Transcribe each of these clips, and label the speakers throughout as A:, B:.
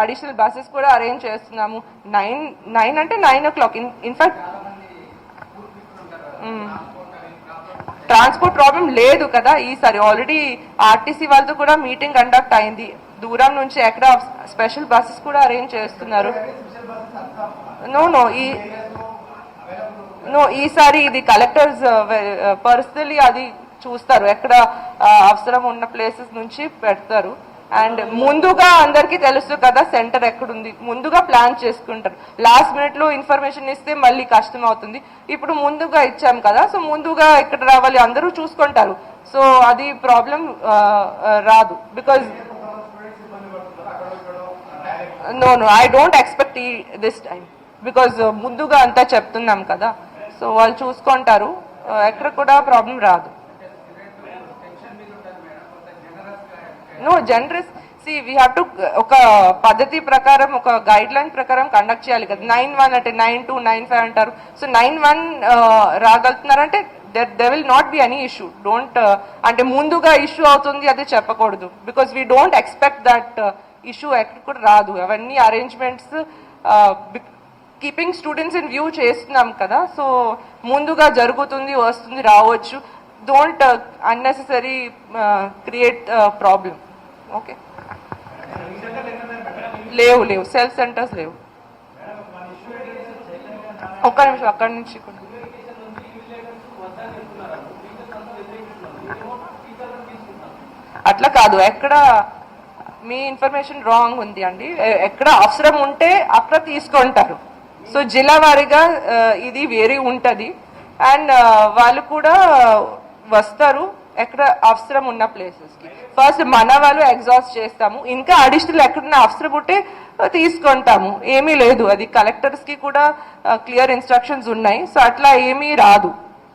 A: Additional buses కూడా arrange చేస్తున్నాము. 9 అంటే 9 o'clock. ఇన్ఫాక్ట్ ట్రాన్స్పోర్ట్ ప్రాబ్లం లేదు కదా ఈసారి. ఆల్రెడీ ఆర్టీసీ వాళ్ళతో కూడా మీటింగ్ కండక్ట్ అయింది. దూరం నుంచి ఎక్కడ స్పెషల్ బస్సెస్ కూడా అరేంజ్ చేస్తున్నారు. నో ఈసారి ఇది కలెక్టర్స్ పర్సనలీ అది చూస్తారు, ఎక్కడ అవసరం ఉన్న ప్లేసెస్ నుంచి పెడతారు. అండ్ ముందుగా అందరికీ తెలుసు కదా సెంటర్ ఎక్కడుంది, ముందుగా ప్లాన్ చేసుకుంటారు. లాస్ట్ మినిట్ లో ఇన్ఫర్మేషన్ ఇస్తే మళ్ళీ కష్టం అవుతుంది. ఇప్పుడు ముందుగా ఇచ్చాం కదా, సో ముందుగా ఎక్కడ రావాలి అందరూ చూసుకుంటారు. సో అది ప్రాబ్లం రాదు. Because no I don't expect this time, because ముందుగా అంతా చెప్తున్నాం కదా, సో వాళ్ళు చూసుకుంటారు, ఎక్కడ కూడా ప్రాబ్లం రాదు. No generous see we have to ఒక పద్ధతి ప్రకారం ఒక గైడ్ లైన్ ప్రకారం కండక్ట్ చేయాలి కదా. 9-1 అంటే 9-2 9-5 అంటారు. సో 9-1 రాగలుగుతున్నారంటే they will not be any issue. Don't అంటే ముందుగా ఇష్యూ అవుతుంది అది చెప్పకూడదు. Because we don't expect that issue ఎక్కడ కూడా రాదు. అవన్నీ arrangements keeping students in view చేస్తున్నాం కదా, సో ముందుగా జరుగుతుంది వస్తుంది రావచ్చు. Don't unnecessary create problem. Okay లేవు సెల్ఫ్ సెంటర్స్ లేవు. ఒక్క నిమిషం అక్కడి నుంచి అట్లా కాదు, ఎక్కడ మీ ఇన్ఫర్మేషన్ రాంగ్ ఉంది అండి. ఎక్కడ అవసరం ఉంటే అక్కడ తీసుకుంటారు. సో జిల్లా వారీగా ఇది వేరే ఉంటుంది. అండ్ వాళ్ళు కూడా వస్తారు ఎక్కడ అవసరం ఉన్న ప్లేసెస్కి. ఫస్ట్ మన వాళ్ళు ఎగ్జాస్ట్ చేస్తాము, ఇంకా అడిషనల్ ఎక్కడన్నా అవసరం ఉంటే తీసుకుంటాము. ఏమీ లేదు, అది కలెక్టర్స్కి కూడా క్లియర్ ఇన్స్ట్రక్షన్స్ ఉన్నాయి. సో అట్లా ఏమీ రాదు,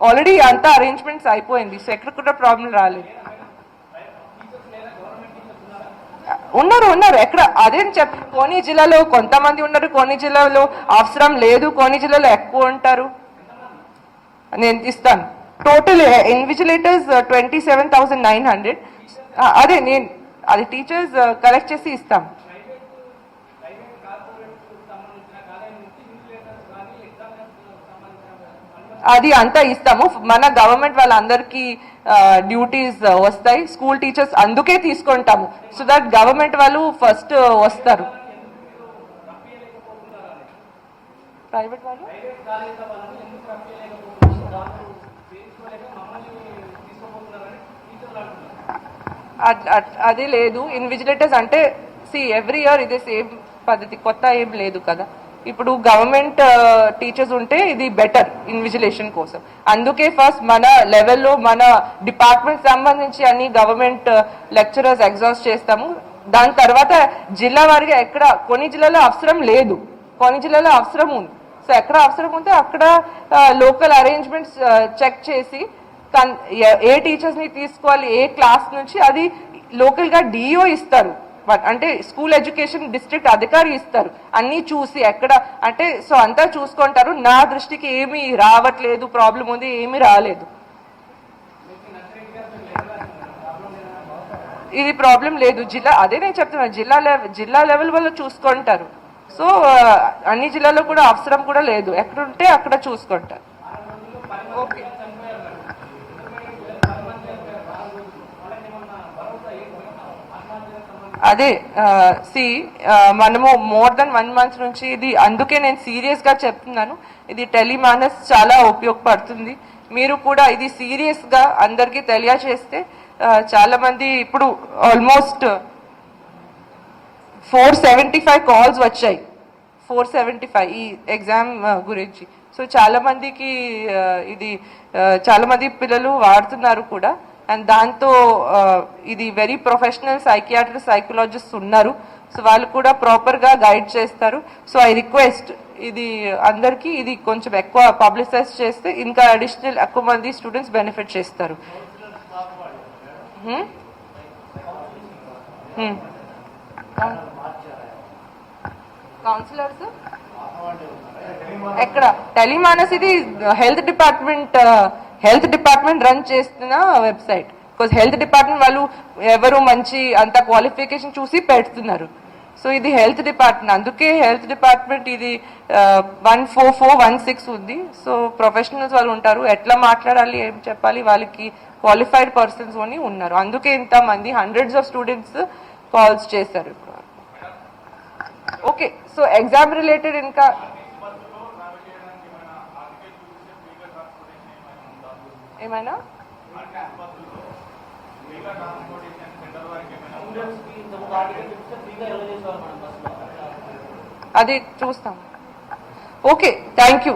A: ఆల్రెడీ అంతా అరేంజ్మెంట్స్ అయిపోయింది. సో ఎక్కడ కూడా ప్రాబ్లం రాలేదు. ఉన్నారు ఎక్కడ అదేం కొన్ని జిల్లాలో కొంతమంది ఉన్నారు, కొన్ని జిల్లాలో అవసరం లేదు, కొన్ని జిల్లాలో ఎక్కువ ఉంటారు. నేను ఇస్తాను టోటల్ ఇన్విజిలేటర్స్ 27,900. అదే నేను అది టీచర్స్ కలెక్ట్ చేసి ఇస్తాం. అది అంతా ఇస్తాము. మన గవర్నమెంట్ వాళ్ళందరికీ డ్యూటీస్ వస్తాయి. స్కూల్ టీచర్స్ అందుకే తీసుకుంటాము, సో దట్ గవర్నమెంట్ వాళ్ళు ఫస్ట్ వస్తారు. ప్రైవేట్ వాళ్ళు అది లేదు. ఇన్విజిలేటర్స్ అంటే ఎవ్రీ ఇయర్ ఇదే సేమ్ పద్ధతి, కొత్త ఏం లేదు కదా. ఇప్పుడు గవర్నమెంట్ టీచర్స్ ఉంటే ఇది బెటర్ ఇన్విజిలేషన్ కోసం. అందుకే ఫస్ట్ మన లెవెల్లో మన డిపార్ట్మెంట్ సంబంధించి అన్ని గవర్నమెంట్ లెక్చరర్స్ ఎగ్జాస్ట్ చేస్తాము. దాని తర్వాత జిల్లా వారిగా ఎక్కడ కొన్ని జిల్లాలో అవసరం లేదు, కొన్ని జిల్లాలో అవసరం ఉంది. సో ఎక్కడ అవసరం ఉంటే అక్కడ లోకల్ అరేంజ్మెంట్స్ చెక్ చేసి ఏ టీచర్స్ ని తీసుకోవాలి, ఏ క్లాస్ నుంచి అది లోకల్ గా డిఓ ఇస్తారు. అంటే స్కూల్ ఎడ్యుకేషన్ డిస్ట్రిక్ట్ అధికారి ఇస్తారు. అన్ని చూసి ఎక్కడ అంటే సో అంతా చూసుకుంటారు. నా దృష్టికి ఏమీ రావట్లేదు, ప్రాబ్లం ఉంది, ఏమీ రాలేదు. ఇది ప్రాబ్లం లేదు. అదే నేను చెప్తున్నా, జిల్లా లెవెల్ వల్ల చూసుకుంటారు. సో అన్ని జిల్లాలో కూడా అవసరం కూడా లేదు, ఎక్కడుంటే అక్కడ చూసుకుంటారు. ఓకే అదే మనము మోర్ దెన్ 1 month నుంచి ఇది, అందుకే నేను సీరియస్ గా చెప్తున్నాను. ఇది టెలిమానస్ చాలా ఉపయోగపడుతుంది. మీరు కూడా ఇది సీరియస్ గా అందరికీ తెలియజేస్తే చాలా మంది ఇప్పుడు ఆల్మోస్ట్ 475 కాల్స్ వచ్చాయి, 475 ఈ ఎగ్జామ్ గురించి. సో చాలా మందికి ఇది చాలా మంది పిల్లలు వాడుతున్నారు కూడా. అండ్ దాంతో ఇది వెరీ ప్రొఫెషనల్ సైకియాట్రిస్ట్ సైకలాజిస్ట్ ఉన్నారు. సో వాళ్ళు కూడా ప్రాపర్గా గైడ్ చేస్తారు. సో ఐ రిక్వెస్ట్ ఇది అందరికీ ఇది కొంచెం ఎక్కువ పబ్లిసైజ్ చేస్తే ఇంకా అడిషనల్ ఎక్కువ మంది స్టూడెంట్స్ బెనిఫిట్ చేస్తారు. కౌన్సిలర్స్ ఎక్కడ టెలిమానస్ ఇది హెల్త్ డిపార్ట్మెంట్ రన్ చేస్తున్న వెబ్సైట్. బికాజ్ హెల్త్ డిపార్ట్మెంట్ వాళ్ళు ఎవరు మంచి అంత క్వాలిఫికేషన్ చూసి పెడుతున్నారు. సో ఇది హెల్త్ డిపార్ట్మెంట్, అందుకే హెల్త్ డిపార్ట్మెంట్ ఇది 14416 ఉంది. సో ప్రొఫెషనల్స్ వాళ్ళు ఉంటారు, ఎట్లా మాట్లాడాలి ఏం చెప్పాలి వాళ్ళకి క్వాలిఫైడ్ పర్సన్స్ అని ఉన్నారు. అందుకే ఇంతమంది హండ్రెడ్స్ ఆఫ్ స్టూడెంట్స్ కాల్స్ చేశారు ఇప్పుడు. ఓకే, సో ఎగ్జామ్ రిలేటెడ్ ఇంకా ఏమైనా అది చూస్తాం. Okay, thank you.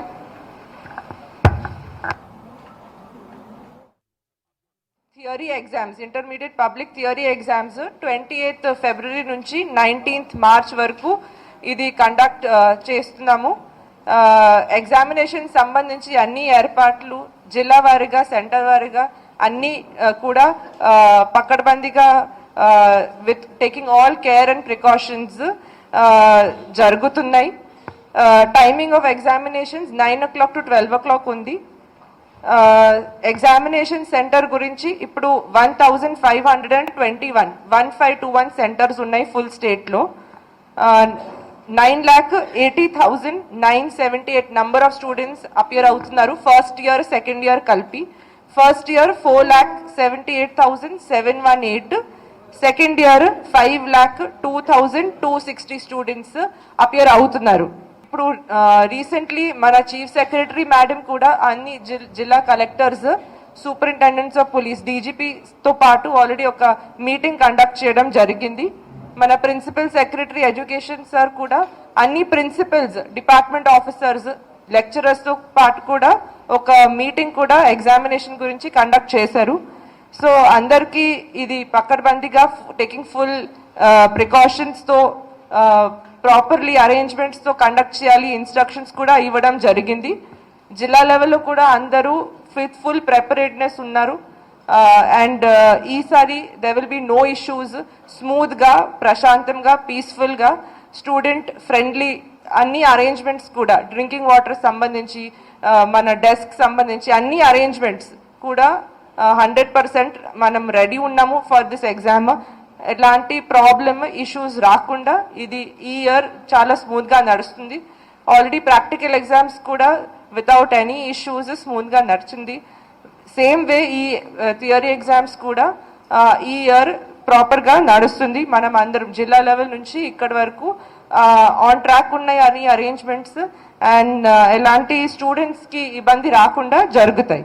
A: Theory exams, intermediate public theory exams 28th February నుంచి 19th March వరకు ఇది కండక్ట్ చేస్తున్నాము. ఎగ్జామినేషన్ సంబంధించి అన్ని ఏర్పాట్లు జిల్లా వారీగా, సెంటర్ వారీగా అన్నీ కూడా పకడ్బందీగా with taking all care and precautions జరుగుతున్నాయి. Timing of examinations 9 o'clock to 12 o'clock ఉంది. ఎగ్జామినేషన్ సెంటర్ గురించి ఇప్పుడు 1521 సెంటర్స్ ఉన్నాయి ఫుల్ స్టేట్లో. 9,80,978 నంబర్ ఆఫ్ స్టూడెంట్స్ అపియర్ అవుతున్నారు ఫస్ట్ ఇయర్ సెకండ్ ఇయర్ కలిపి. First year 4,78,718, second year 5,02,260 students appear అవుతున్నారు. ఇప్పుడు రీసెంట్లీ మన చీఫ్ సెక్రటరీ మేడం కూడా అన్ని జిల్లా కలెక్టర్స్, సూపరింటెండెంట్స్ ఆఫ్ పోలీస్, డీజీపీతో పాటు ఆల్రెడీ ఒక మీటింగ్ కండక్ట్ చేయడం జరిగింది. మన ప్రిన్సిపల్ సెక్రటరీ ఎడ్యుకేషన్ సార్ కూడా అన్ని ప్రిన్సిపల్స్, డిపార్ట్మెంట్ ఆఫీసర్స్, లెక్చరర్స్తో పాటు కూడా ఒక మీటింగ్ కూడా ఎగ్జామినేషన్ గురించి కండక్ట్ చేశారు. సో అందరికీ ఇది పకడ్బందీగా టేకింగ్ ఫుల్ ప్రికాషన్స్తో ప్రాపర్లీ అరేంజ్మెంట్స్తో కండక్ట్ చేయాలి, ఇన్స్ట్రక్షన్స్ కూడా ఇవ్వడం జరిగింది. జిల్లా లెవెల్లో కూడా అందరూ విత్ ఫుల్ ప్రిపరేడ్నెస్ ఉన్నారు. అండ్ ఈసారి they will be no issues. స్మూత్గా, ప్రశాంతంగా, పీస్ఫుల్గా, స్టూడెంట్ ఫ్రెండ్లీ అన్ని అరేంజ్మెంట్స్ కూడా, డ్రింకింగ్ వాటర్ సంబంధించి, మన డెస్క్ సంబంధించి అన్ని అరేంజ్మెంట్స్ కూడా 100% మనం రెడీ ఉన్నాము ఫర్ దిస్ ఎగ్జామ్. ఎలాంటి ప్రాబ్లమ్, ఇష్యూస్ రాకుండా ఇది ఈ ఇయర్ చాలా స్మూత్గా నడుస్తుంది. ఆల్రెడీ ప్రాక్టికల్ ఎగ్జామ్స్ కూడా వితౌట్ ఎనీ ఇష్యూస్ స్మూత్గా నడిచింది. సేమ్ వే ఈ థియరీ ఎగ్జామ్స్ కూడా ఈ ఇయర్ ప్రాపర్గా నడుస్తుంది. మనం అందరం జిల్లా లెవెల్ నుంచి ఇక్కడి వరకు ఆన్ ట్రాక్ ఉన్నాయి అన్ని అరేంజ్మెంట్స్. అండ్ ఎలాంటి స్టూడెంట్స్కి ఇబ్బంది రాకుండా జరుగుతాయి.